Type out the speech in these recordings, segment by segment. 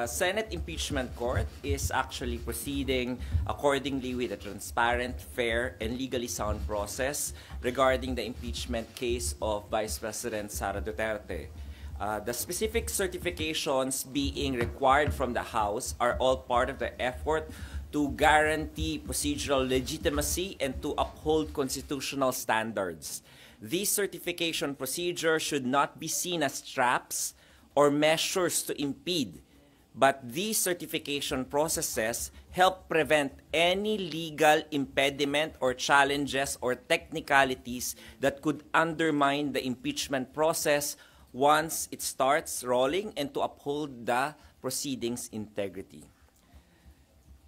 Senate Impeachment Court is actually proceeding accordingly with a transparent, fair, and legally sound process regarding the impeachment case of Vice President Sara Duterte. The specific certifications being required from the House are all part of the effort to guarantee procedural legitimacy and to uphold constitutional standards. These certification procedures should not be seen as traps or measures to impede, but these certification processes help prevent any legal impediment or challenges or technicalities that could undermine the impeachment process once it starts rolling and to uphold the proceedings' integrity.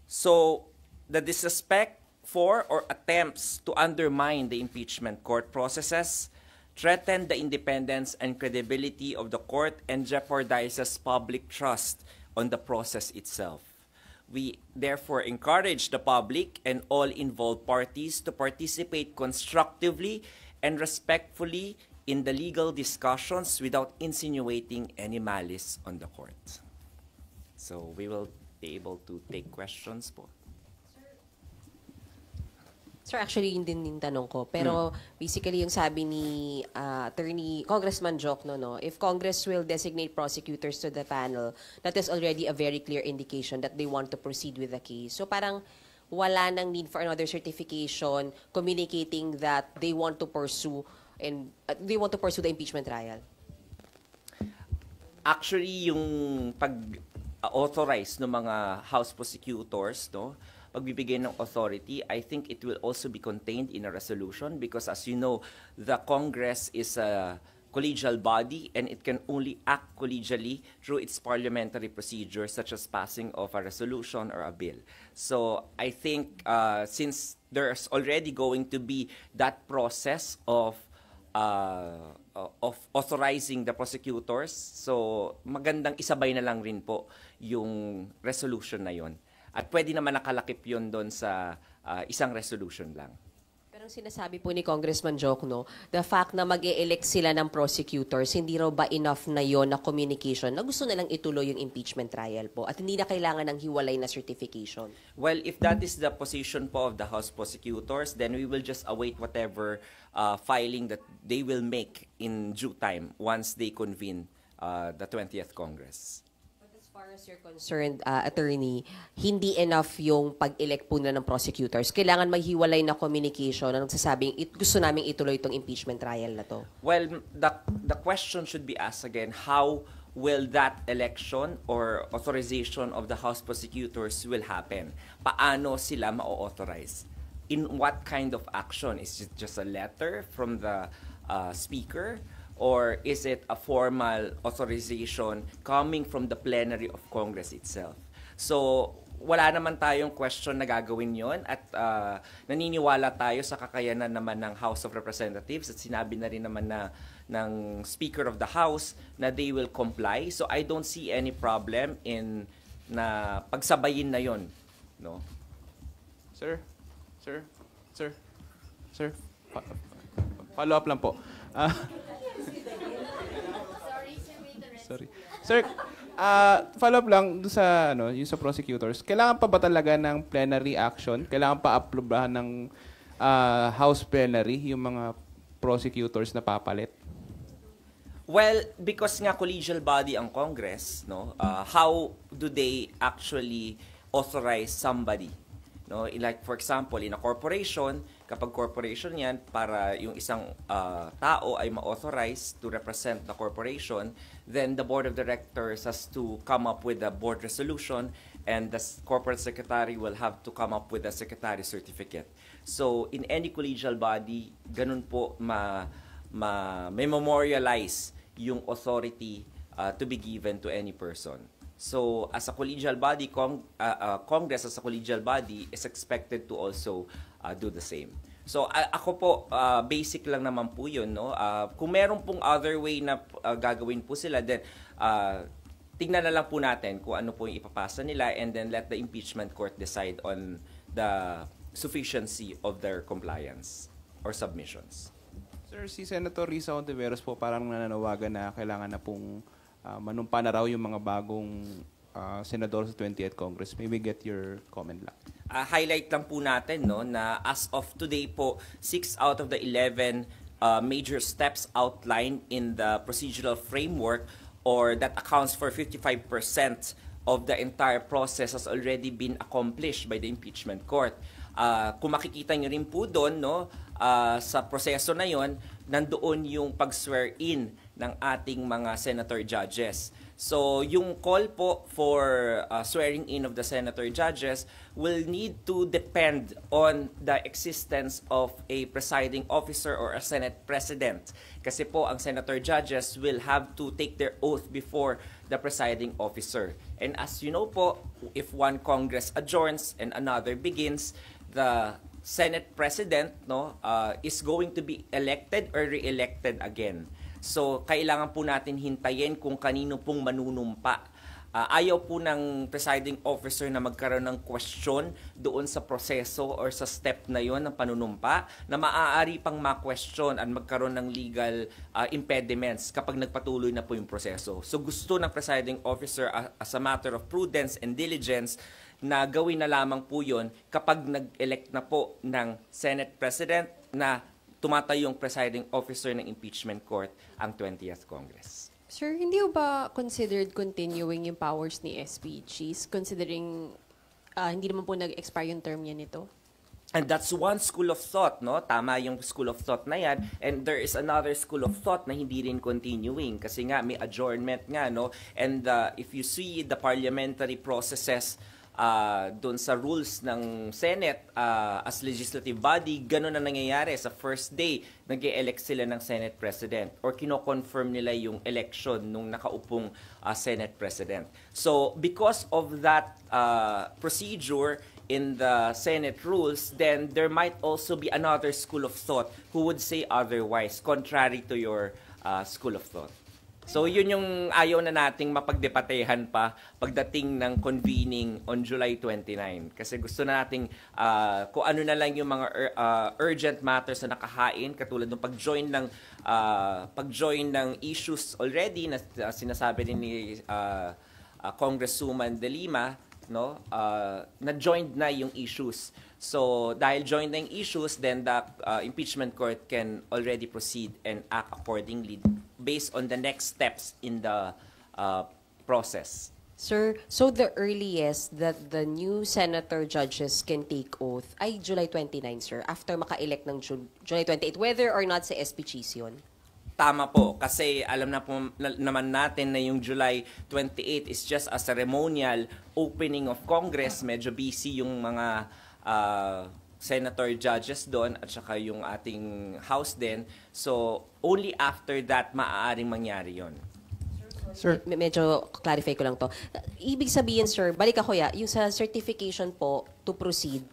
So, the disrespect for or attempts to undermine the impeachment court processes threaten the independence and credibility of the court and jeopardizes public trust on the process itself. We therefore encourage the public and all involved parties to participate constructively and respectfully in the legal discussions without insinuating any malice on the court. So we will be able to take questions po. Sir, actually, yun din yung tanong ko. Pero basically, yung sabi ni Congressman Jokno, no, if Congress will designate prosecutors to the panel, that is already a very clear indication that they want to proceed with the case. So parang wala nang need for another certification communicating that they want to pursue and they want to pursue the impeachment trial. Actually, yung pag-authorize ng mga House prosecutors, no, pagbibigay ng authority, I think it will also be contained in a resolution because as you know, the Congress is a collegial body and it can only act collegially through its parliamentary procedures such as passing of a resolution or a bill. So I think since there's already going to be that process of authorizing the prosecutors, so magandang isabay na lang rin po yung resolution na yon. At pwede naman nakalakip yun doon sa isang resolution lang. Pero sinasabi po ni Congressman Jokno, the fact na mag-e-elect sila ng prosecutors, hindi raw ba enough na yon na communication na gusto na lang ituloy yung impeachment trial po at hindi na kailangan ng hiwalay na certification? Well, if that is the position po of the House prosecutors, then we will just await whatever filing that they will make in due time once they convene the 20th Congress. As far as you're concerned, attorney, hindi enough yung pag-elect po na ng prosecutors. Kailangan maghiwalay na communication na nagsasabing gusto namin ituloy itong impeachment trial na to. Well, the question should be asked again, how will that election or authorization of the House prosecutors will happen? Paano sila ma-authorize? In what kind of action? Is it just a letter from the speaker? Or is it a formal authorization coming from the plenary of Congress itself? So, wala naman tayong question na gagawin yon at naniniwala tayo sa kakayanan naman ng House of Representatives at sinabi na rin naman ng Speaker of the House na they will comply. So, I don't see any problem in na pagsabayin na yon, no? Sir, follow up lang po. Sorry. Sir, follow up lang doon sa yung sa prosecutors. Kailangan pa ba talaga ng plenary action? Kailangan pa aprobahan ng House plenary yung mga prosecutors na papalit? Well, because nga collegial body ang Congress, no? How do they actually authorize somebody? No, like for example, in a corporation, kapag corporation yan, para yung isang tao ay ma-authorize to represent the corporation, then the board of directors has to come up with a board resolution and the corporate secretary will have to come up with a secretary certificate. So, in any collegial body, ganun po may memorialize yung authority to be given to any person. So, as a collegial body, Congress as a collegial body is expected to also do the same. So, ako po, basic lang naman po yun, no? Kung meron pong other way na gagawin po sila, then tingnan na lang po natin kung ano po yung ipapasa nila and then let the impeachment court decide on the sufficiency of their compliance or submissions. Sir, si Senator Risa Hontiveros po parang nananawagan na kailangan na pong manumpa na raw yung mga bagong senador sa 20th Congress. Maybe get your comment lang. Highlight lang po natin no, na as of today po, 6 out of the 11 major steps outlined in the procedural framework or that accounts for 55% of the entire process has already been accomplished by the impeachment court. Kung makikita nyo rin po doon, no, sa proseso na yon, nandoon yung pag-swear in ng ating mga senator judges. So, yung call po for swearing in of the senator judges will need to depend on the existence of a presiding officer or a Senate president. Kasi po, ang senator judges will have to take their oath before the presiding officer. And as you know po, if one Congress adjourns and another begins, the Senate president is going to be elected or re-elected again. So, kailangan po natin hintayin kung kanino pong manunumpa. Ayaw po ng presiding officer na magkaroon ng question doon sa proseso or sa step na yon ng panunumpa na maaari pang ma-question at magkaroon ng legal impediments kapag nagpatuloy na po yung proseso. So, gusto ng presiding officer as a matter of prudence and diligence na gawin na lamang po yun kapag nag-elect na po ng Senate President na tumatayong presiding officer ng impeachment court ang 20th Congress. Sir, hindi ho ba considered continuing yung powers ni SPGs considering hindi naman po nag-expire yung term niya nito? And that's one school of thought, no? Tama yung school of thought na yan. And there is another school of thought na hindi rin continuing kasi nga may adjournment nga, no? And if you see the parliamentary processes doon sa rules ng Senate as legislative body, gano'n na nangyayari sa first day, nag-e-elect sila ng Senate President or kino-confirm nila yung election nung nakaupong Senate President. So, because of that procedure in the Senate rules, then there might also be another school of thought who would say otherwise, contrary to your school of thought. So yun yung ayaw na nating mapagdebatehan pa pagdating ng convening on July 29. Kasi gusto na nating kung ano na lang yung mga urgent matters na nakahain, katulad ng pag-join ng issues already na sinasabi din ni Congresswoman De Lima, no? Na-joined na yung issues. So, dahil joined na yung issues, then the impeachment court can already proceed and act accordingly based on the next steps in the process. Sir, so the earliest that the new senator judges can take oath ay July 29, sir, after maka-elect ng July 28, whether or not sa SPGs yun? Tama po, kasi alam na po naman natin na yung July 28 is just a ceremonial opening of Congress. Medyo busy yung mga senator judges doon at saka yung ating House din. So, only after that maaaring mangyari yon. Sir, medyo clarify ko lang to. Ibig sabihin, sir, balik ako yung sa certification po to proceed,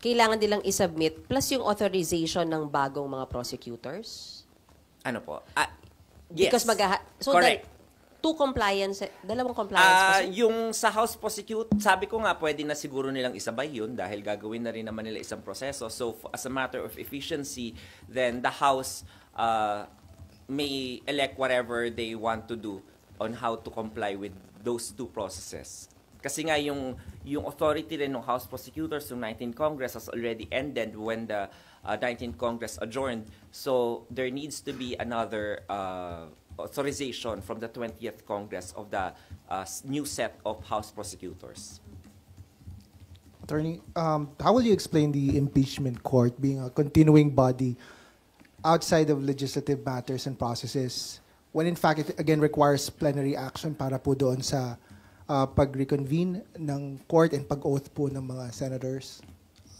kailangan nilang isubmit plus yung authorization ng bagong mga prosecutors? Ano po? Yes. Because so correct. Dalawang compliance po, sir? Yung sa House Prosecute, sabi ko nga, pwede na siguro nilang isabay yun dahil gagawin na rin naman nila isang proseso. So, as a matter of efficiency, then the House may elect whatever they want to do on how to comply with those two processes. Kasi nga yung authority rin ng House Prosecutors ng 19th Congress has already ended when the 19th Congress adjourned. So, there needs to be another authorization from the 20th Congress of the new set of House prosecutors. Attorney, how will you explain the impeachment court being a continuing body outside of legislative matters and processes when in fact it again requires plenary action para po doon sa pag-reconvene ng court and pag-oath po ng mga senators,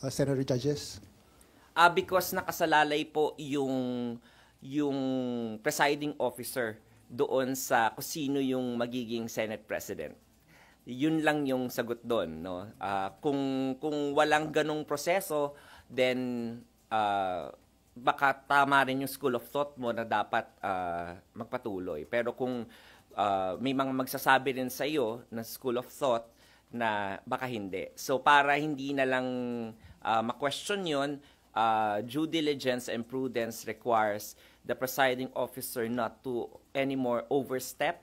senator judges? Because nakasalalay po yung presiding officer doon sa kung sino yung magiging Senate President. Yun lang yung sagot doon, no? Kung walang ganong proseso, then baka tama rin yung school of thought mo na dapat magpatuloy. Pero kung may mga magsasabi rin sa iyo na school of thought na baka hindi. So para hindi na lang ma-question yun, due diligence and prudence requires the presiding officer not to anymore overstep,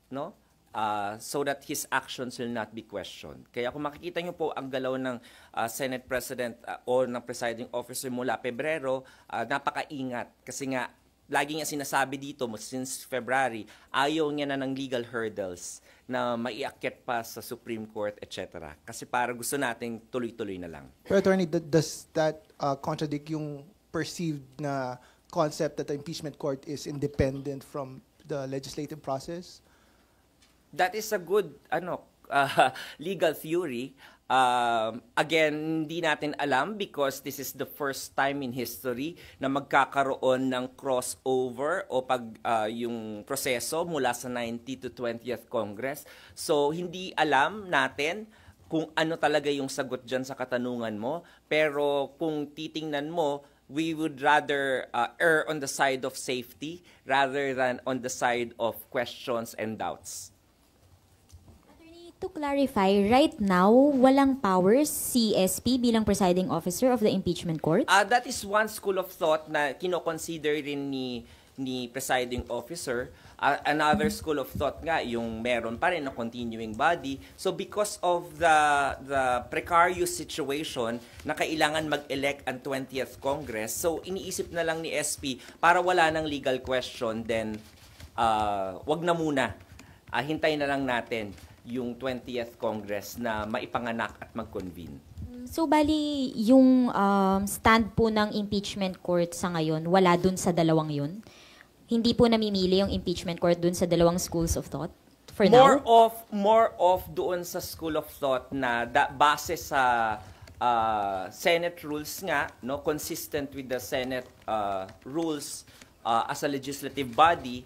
no? so that his actions will not be questioned. Kaya kung makikita nyo po ang galaw ng Senate President o ng presiding officer mula Pebrero, napakaingat. Kasi nga, lagi niya sinasabi dito since February, ayaw niya na ng legal hurdles na maiakyat pa sa Supreme Court, etc. Kasi para gusto nating tuloy-tuloy na lang. Pero Attorney, does that contradict yung perceived na concept that the impeachment court is independent from the legislative process? That is a good legal theory. Again, hindi natin alam because this is the first time in history na magkakaroon ng crossover o yung proseso mula sa 90th to 20th Congress. So, hindi alam natin kung ano talaga yung sagot dyan sa katanungan mo. Pero kung titingnan mo, we would rather err on the side of safety rather than on the side of questions and doubts. To clarify, right now, walang powers si SP bilang presiding officer of the impeachment court? That is one school of thought na kino-consider rin ni presiding officer. Another school of thought nga, yung meron pa rin na continuing body. So because of the precarious situation na kailangan mag-elect ang 20th Congress, so iniisip na lang ni SP para wala ng legal question, then wag na muna. Hintayin na lang natin yung 20th Congress na maipanganak at mag-convene. So, bali, yung stand po ng impeachment court sa ngayon, wala dun sa dalawang yun? Hindi po namimili yung impeachment court dun sa dalawang schools of thought for now? More of doon sa school of thought na base sa Senate rules nga, no, consistent with the Senate rules as a legislative body,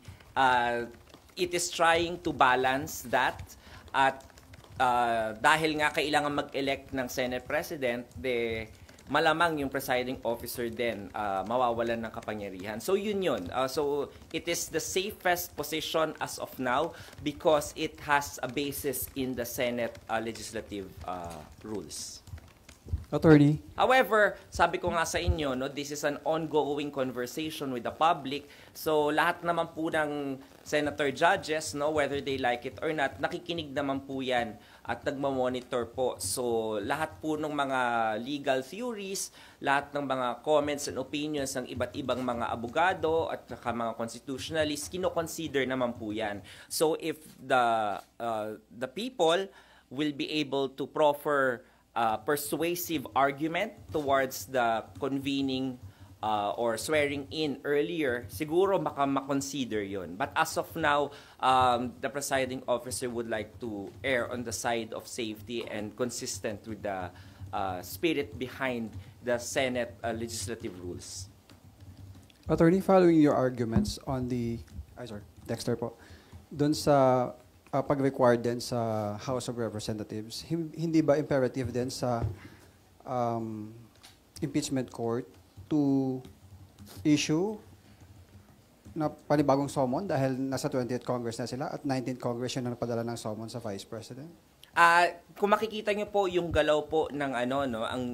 it is trying to balance that. At dahil nga kailangan mag-elect ng Senate President, malamang yung presiding officer din mawawalan ng kapangyarihan. So yun. So it is the safest position as of now because it has a basis in the Senate legislative rules. Attorney. However, sabi ko nga sa inyo, no, this is an ongoing conversation with the public. So lahat naman po ng senator judges, no, whether they like it or not, nakikinig naman po yan at nagmamonitor po. So lahat po ng mga legal theories, lahat ng mga comments and opinions ng iba't ibang mga abogado at mga constitutionalists, kino-consider naman po yan. So if the people will be able to proffer persuasive argument towards the convening or swearing in earlier, siguro baka makonsider yon. But as of now, the presiding officer would like to err on the side of safety and consistent with the spirit behind the Senate legislative rules. Attorney, following your arguments on Dexter po, dun sa pag-required din sa House of Representatives, hindi ba imperative din sa impeachment court to issue na panibagong summon dahil nasa 20th Congress na sila at 19th Congress yun na napadala ng summon sa Vice President? Kung makikita niyo po yung galaw po ng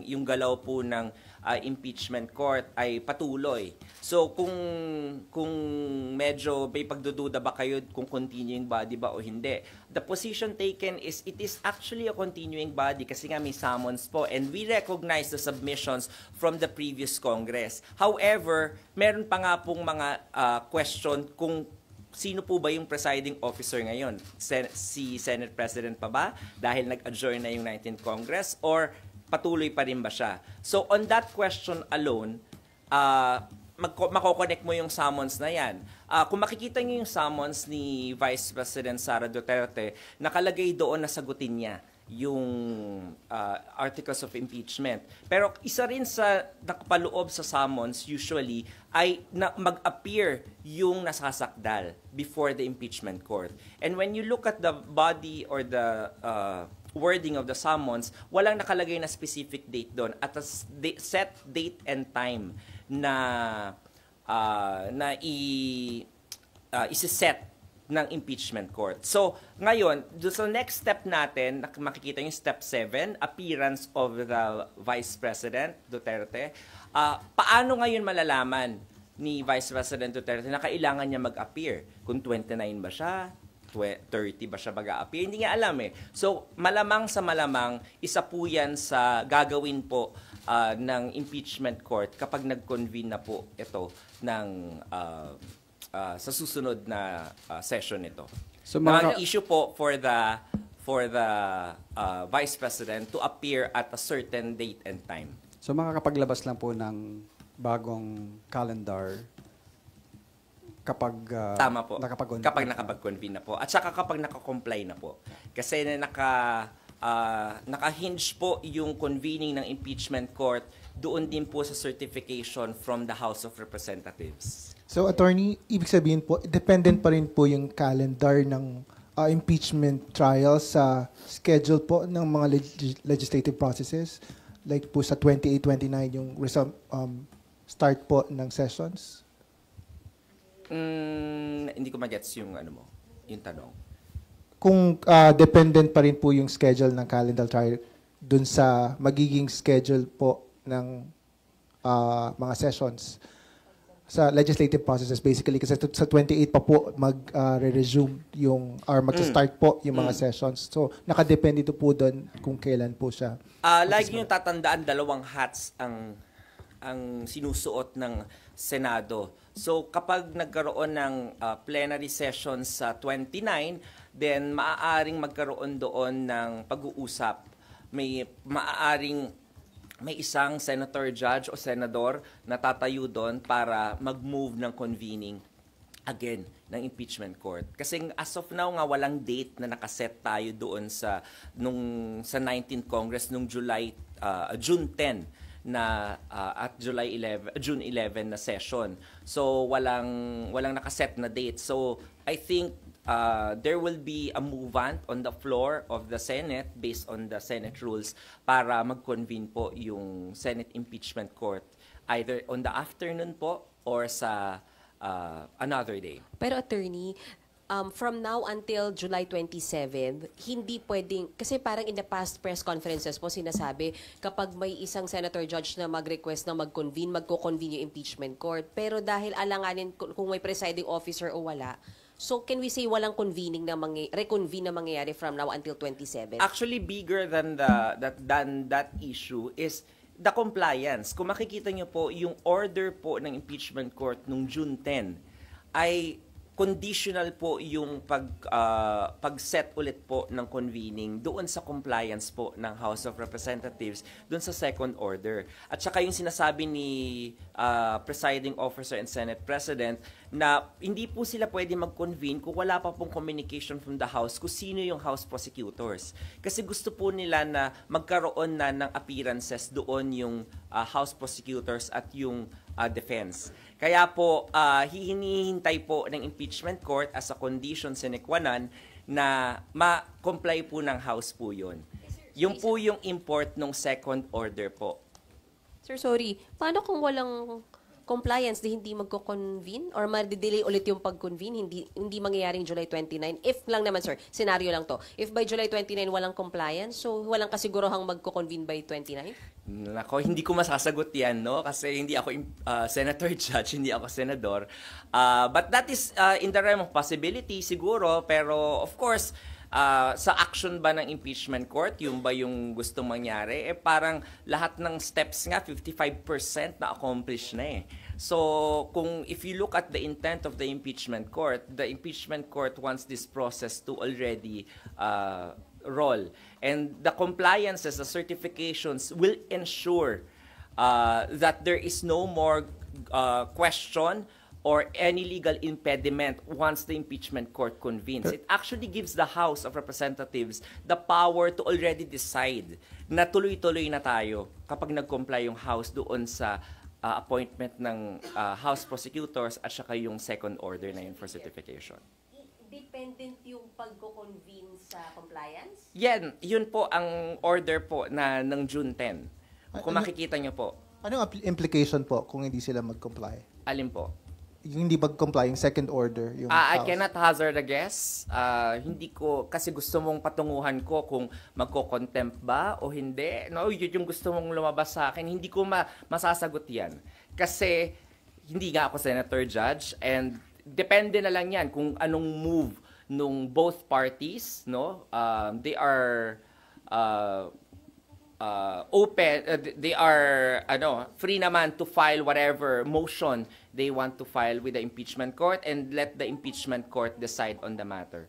yung galaw po ng impeachment court ay patuloy. So kung medyo may pagdududa ba kayo kung continuing body ba o hindi, the position taken is it is actually a continuing body kasi nga may summons po and we recognize the submissions from the previous Congress. However, meron pa nga pong mga question kung sino po ba yung presiding officer ngayon? Si Senate President pa ba? Dahil nag-adjourn na yung 19th Congress? Or patuloy pa rin ba siya? So on that question alone, mako-connect mo yung summons na yan. Kung makikita niyo yung summons ni Vice President Sara Duterte, nakalagay doon na sagutin niya yung articles of impeachment. Pero isa rin sa nakapaloob sa summons usually ay mag-appear yung nasasakdal before the impeachment court. And when you look at the body or the wording of the summons, walang nakalagay na specific date doon at a set date and time na isi-set ng impeachment court. So, ngayon, sa next step natin, makikita yung step 7, appearance of the Vice President Duterte. Paano ngayon malalaman ni Vice President Duterte na kailangan niya mag-appear? Kung 29 ba siya? 30 ba siya mag-a-appear? Hindi nga alam eh. So, malamang sa malamang, isa po yan sa gagawin po ng impeachment court kapag nag-convene na po ito ng sa susunod na session nito. So, Ang issue po for the Vice President to appear at a certain date and time. So makakapaglabas lang po ng bagong calendar kapag Tama po. nakapag-convene. Kapag nakapag-convene na po. At saka kapag naka-comply na po. Kasi naka-hinge po yung convening ng impeachment court doon din po sa certification from the House of Representatives. So, attorney, ibig sabihin po, dependent pa rin po yung calendar ng impeachment trial sa schedule po ng mga legislative processes? Like po sa 28-29 yung start po ng sessions? Hindi ko magets yung yung tanong. Kung dependent pa rin po yung schedule ng calendar trial dun sa magiging schedule po ng mga sessions sa legislative processes basically kasi sa 28 pa po mag-resume yung or mag-start po yung mga sessions. So nakadepende ito po doon kung kailan po siya. Lagi yung tatandaan, dalawang hats ang sinusuot ng Senado. So kapag nagkaroon ng plenary session sa 29, then maaaring magkaroon doon ng pag-uusap. May isang senator judge o senador na tatayo doon para mag-move ng convening again ng impeachment court. Kasi as of now nga walang date na nakaset tayo doon sa 19th Congress nung June 10 na at June 11 na session. So walang nakaset na date. So I think there will be a movement on the floor of the Senate based on the Senate rules para mag-convene po yung Senate Impeachment Court either on the afternoon po or sa another day. Pero attorney, from now until July 27, hindi pwedeng, kasi parang in the past press conferences po sinasabi, kapag may isang senator judge na mag-request na mag-convene, magko-convene yung impeachment court. Pero dahil alanganin kung may presiding officer o wala, so can we say walang convening na reconvene na mangyayari from now until 27? Actually, bigger than that issue is the compliance. Kung makikita nyo po, yung order po ng impeachment court nung June 10 ay conditional po yung pag-set ulit po ng convening doon sa compliance po ng House of Representatives doon sa second order. At saka yung sinasabi ni Presiding Officer and Senate President na hindi po sila pwede mag-convene kung wala pa pong communication from the House kung sino yung House prosecutors. Kasi gusto po nila na magkaroon na ng appearances doon yung House prosecutors at yung defense. Kaya po, hinihintay po ng impeachment court as a condition sine qua non na ma-comply po ng House po yun. Yung po yung import ng second order po. Sir, sorry. Paano kung walang compliance, hindi magko-convene? Or ma-delay ulit yung pag-convene? Hindi mangyayaring July 29? If lang naman, sir, scenario lang to. If by July 29 walang compliance, so walang kasigurohang magko-convene by 29? Nako, hindi ko masasagot yan, no? Kasi hindi ako senator judge, hindi ako senador. But that is in the realm of possibility, siguro. Pero, of course, sa action ba ng impeachment court, yung ba yung gustong mangyari? Parang lahat ng steps nga, 55% na accomplish na eh. So, if you look at the intent of the impeachment court wants this process to already roll. And the compliances, the certifications will ensure that there is no more question or any legal impediment once the impeachment court convenes. It actually gives the House of Representatives the power to already decide na tuloy-tuloy na tayo kapag nag-comply yung House doon sa appointment ng House prosecutors at saka yung second order na yun for certification. Dependent yung pag-convene sa compliance? Yun po ang order po ng June 10. Kung makikita nyo po. Anong implication po kung hindi sila mag-comply? Alin po? Yung hindi mag-comply, yung second order, yung I House. cannot hazard a guess. Hindi ko, kasi gusto mong patunguhan ko kung magko-contempt ba o hindi. No, yun yung gusto mong lumabas sa akin. Hindi ko masasagot yan. Kasi hindi nga ako senator judge and depende na lang yan kung anong move nung both parties, no, they are open, they are free naman to file whatever motion they want to file with the impeachment court and let the impeachment court decide on the matter.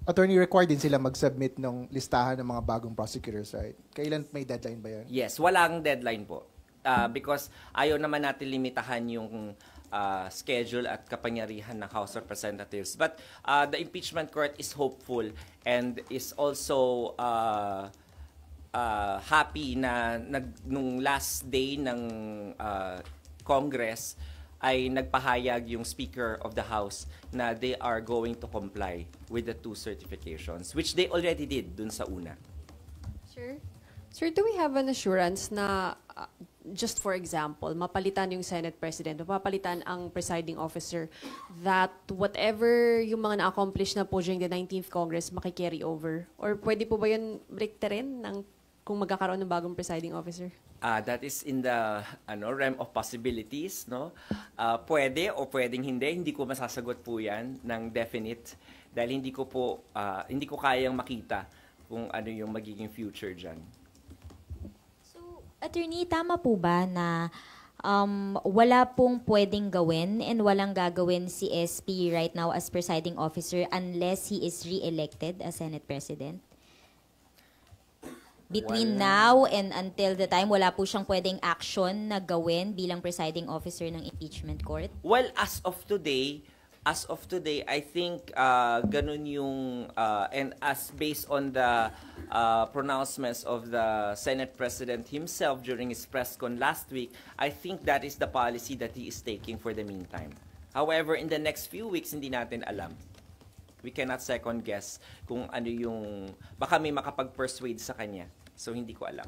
Attorney, required din sila mag-submit ng listahan ng mga bagong prosecutors, right? Kailan may deadline ba yun? Yes, walang deadline po. Because ayaw naman natin limitahan yung schedule at kapangyarihan ng House of Representatives. But the impeachment court is hopeful and is also happy na nung last day ng Congress ay nagpahayag yung Speaker of the House na they are going to comply with the 2 certifications, which they already did dun sa una. Sir, do we have an assurance na, just for example, mapalitan yung Senate President, mapapalitan ang presiding officer, that whatever yung mga na-accomplish na po during the 19th Congress, makikarry over? Or pwede po ba yun rin ng kung magkakaroon ng bagong presiding officer? That is in the realm of possibilities, no? Pwede o pwedeng hindi. Hindi ko masasagot po 'yan ng definite dahil hindi ko kayang makita kung ano yung magiging future diyan. So, Attorney, tama po ba na wala pong pwedeng gawin and walang gagawin si SP right now as presiding officer unless he is re-elected as Senate President? Between now and until the time, wala po siyang pwedeng action na gawin bilang presiding officer ng impeachment court? Well, as of today, I think ganun yung and as based on the pronouncements of the Senate President himself during his press con last week, I think that is the policy that he is taking for the meantime. However, in the next few weeks, hindi natin alam. We cannot second guess kung ano yung baka may makapag-persuade sa kanya. So hindi ko alam.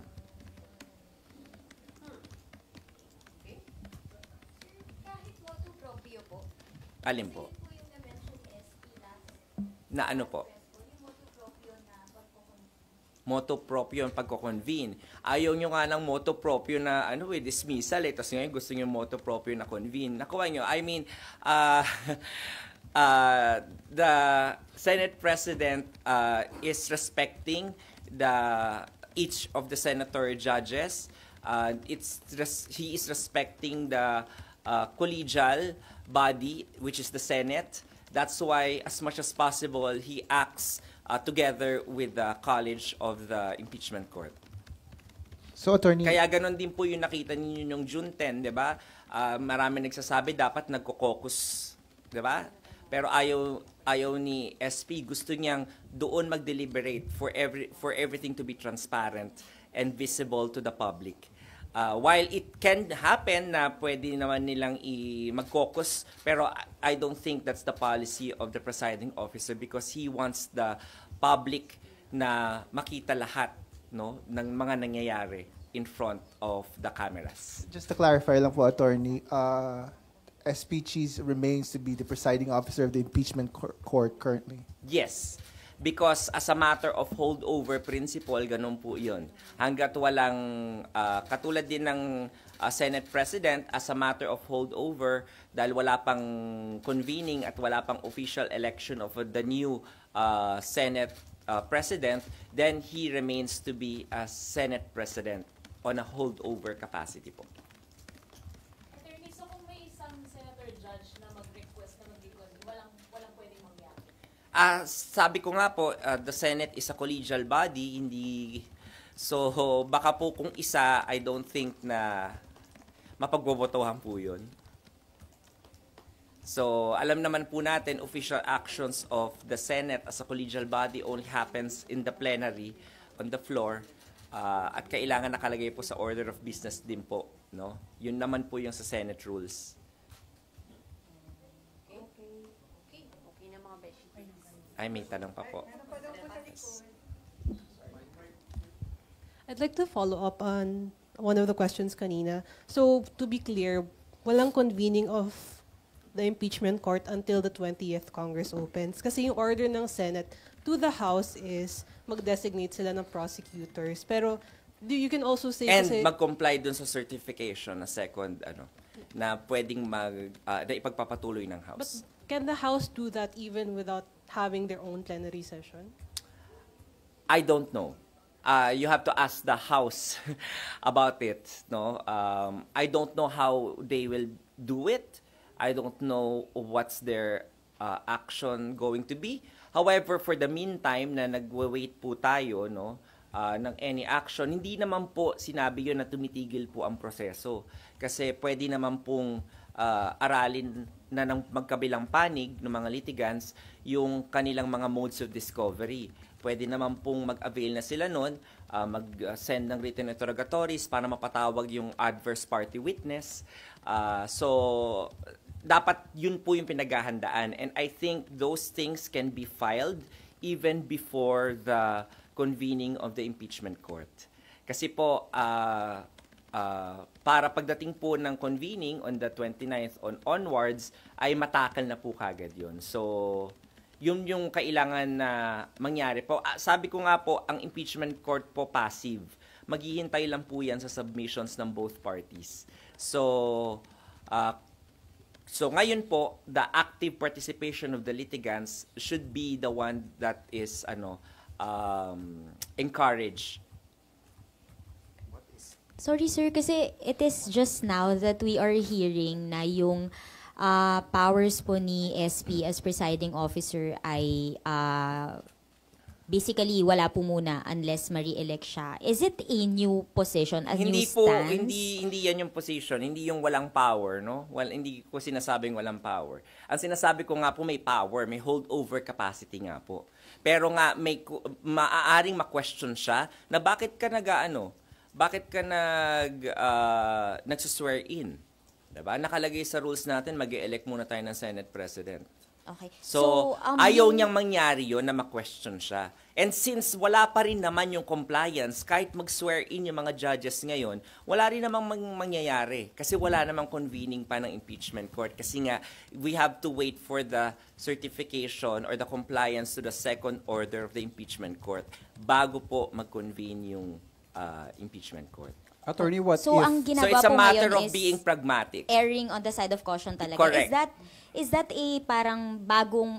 Kahit motu proprio po. Alin po? Po yung na-mention SP last. Na ano po? Yung motu proprio na pagkukonvene. Motu proprio ang pagko-convene. Ayaw nyo nga ng motu proprio na dismissal eh. Tapos ngayon gusto nyo motu proprio na convene. Nakuha nyo. I mean, the Senate President is respecting each of the senator judges. He is respecting the collegial body, which is the Senate. That's why, as much as possible, he acts together with the College of the Impeachment Court. So, Attorney... Kaya ganon din po yung nakita ninyo yung June 10, di ba? Marami nagsasabi dapat nagko-caucus, di ba? Pero ayaw ni SP, gusto niyang doon mag-deliberate for everything to be transparent and visible to the public. While it can happen na pwede naman nilang mag-caucus, pero I don't think that's the policy of the presiding officer because he wants the public na makita lahat, no, ng mga nangyayari in front of the cameras. Just to clarify lang po, Attorney, SP Cheese remains to be the presiding officer of the impeachment court currently? Yes. Because as a matter of holdover principle, ganun po yun. Hanggat walang, katulad din ng Senate President, as a matter of holdover, dahil wala pang convening at wala pang official election of the new Senate President, then he remains to be a Senate President on a holdover capacity po. Sabi ko nga po, the Senate is a collegial body, hindi... So, baka po kung isa, I don't think na mapagbobotohan po yun. So, alam naman po natin, official actions of the Senate as a collegial body only happens in the plenary, on the floor, at kailangan nakalagay po sa order of business din po. No? Yun naman po yung sa Senate rules. Ay, may tanong pa po. Yes. I'd like to follow up on one of the questions kanina. So, to be clear, walang convening of the impeachment court until the 20th Congress opens. Kasi yung order ng Senate to the House is mag-designate sila ng prosecutors. Pero, you can also say... And kasi, mag-comply dun sa certification na second, na pwedeng na ipagpapatuloy ng House. But can the House do that even without having their own plenary session? I don't know. You have to ask the House about it. No, I don't know how they will do it. I don't know what's their action going to be. However, for the meantime na nagwe-wait po tayo, no, ng any action, hindi naman po sinabi yun na tumitigil po ang proseso. Kasi pwede naman pong aralin na ng magkabilang panig ng mga litigants yung kanilang mga modes of discovery. Pwede naman pong mag-avail na sila nun, mag-send ng written interrogatories para mapatawag yung adverse party witness. So, dapat yun po yung pinaghahandaan. And I think those things can be filed even before the convening of the impeachment court. Kasi po, para pagdating po ng convening on the 29th onwards, ay matakal na po kagad yun. So, yun yung kailangan na mangyari po. Sabi ko nga po, ang impeachment court po passive. Maghihintay lang po yan sa submissions ng both parties. So ngayon po, the active participation of the litigants should be the one that is encouraged. Sorry sir, kasi it is just now that we are hearing na yung powers po ni SP as presiding officer ay basically wala po muna unless ma-re-elect siya. Is it a new position, a new stance? Hindi yan yung position, hindi yung walang power, no? Well, hindi ko sinasabing walang power. Ang sinasabi ko nga po may power, may holdover capacity nga po. Pero nga maaaring ma-question siya na bakit ka nagsuswear in? Diba? Nakalagay sa rules natin, mag-e-elect muna tayo ng Senate President. Okay. So ayaw niyang mangyari yun na ma-question siya. And since wala pa rin naman yung compliance, kahit mag-swear in yung mga judges ngayon, wala rin namang mangyayari. Kasi wala namang convening pa ng impeachment court. Kasi nga, we have to wait for the certification or the compliance to the second order of the impeachment court bago po mag-convene yung impeachment court. Attorney, what so, if... ang So ginagawa it's a po matter ngayon of being pragmatic. Erring on the side of caution talaga. Correct. Is that a parang bagong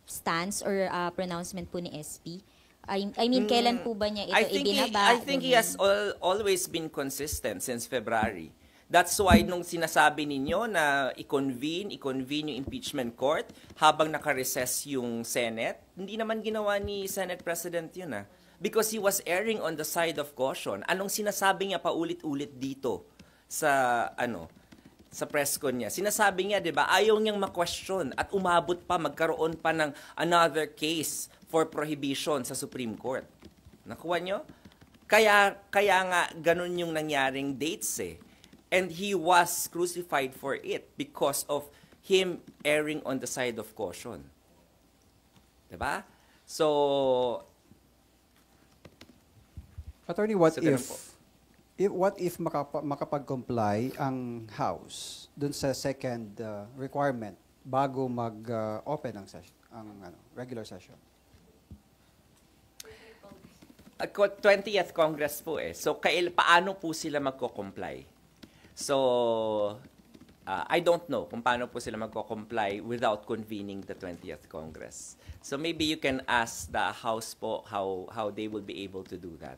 stance or pronouncement po ni SP? I mean, kailan po ba niya ito ibinaba? I think he has always been consistent since February. That's why nung sinasabi ninyo na i-convene yung impeachment court habang naka-recess yung Senate, hindi naman ginawa ni Senate President yun because he was erring on the side of caution. Anong sinasabi niya paulit-ulit dito sa sa press con niya? Sinasabi niya, 'di ba, ayaw niyang ma-question at umabot pa, magkaroon pa ng another case for prohibition sa Supreme Court. Nakuha niyo? Kaya nga ganun yung nangyaring dates And he was crucified for it because of him erring on the side of caution. 'Di ba? So Attorney, what if makapag-comply ang House dun sa second requirement bago mag-open ang session, regular session? 20th Congress po So paano po sila magko-comply? So I don't know kung paano po sila magko-comply without convening the 20th Congress. So maybe you can ask the House po how they will be able to do that.